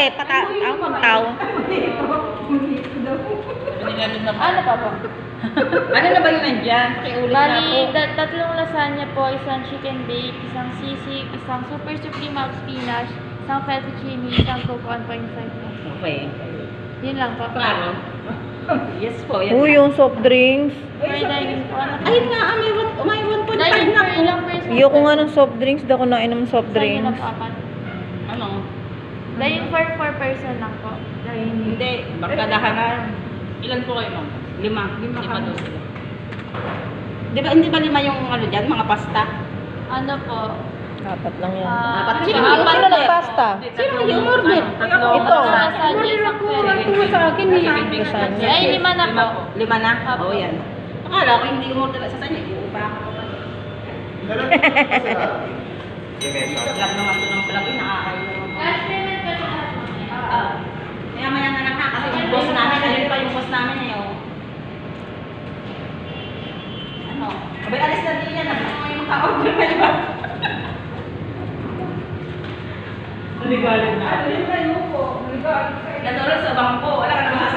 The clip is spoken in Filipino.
Ang tao. Ano pa po? Ano na ba yun nandyan? Pakiulit na Bali, po. tatlong lasagna po, isang chicken bake, isang sisig, isang super supreme out spinach, isang fettuccine, isang coke 1.5 po. Okay. Yun lang po. Klaro. Yes po, yan. Uy, yung soft drinks. For dining po, ano po? Ayun nga, may 1.5 Dining na for po. ilang person? Iyo ko nga ng soft drinks. Di ako nainom ng soft Saan yun drinks. ang apat? Ano? Dining for 4 person lang po. Hindi, barkadahan na. Ilan po kayo, ma'am? Lima daw sila. Hindi ba lima yung ano dyan, mga pasta? Ano po? Apat lang yan. Apat. Sino Sino nagpasta? Sino hindi umorder? Ito. Lasagna, isang fettuccine. sa akin eh. Lasagna. Ay, 5 na po. Lima na? Apo. Oo, yan. Akala ko hindi umorder sa sanya. Iupa ako pa. Vlog naman ito ng vlog. Nakakain naman. Cash payment pa siya. Kaya maya na lang ha, kasi yung boss namin, nandun pa yung boss namin eh, oh. Ano? Abay, alis na din yan, yung maka-order na iba. Naligalit na. Naligalit na yung po. Naligalit. Natural sa bangko, wala ka naman sa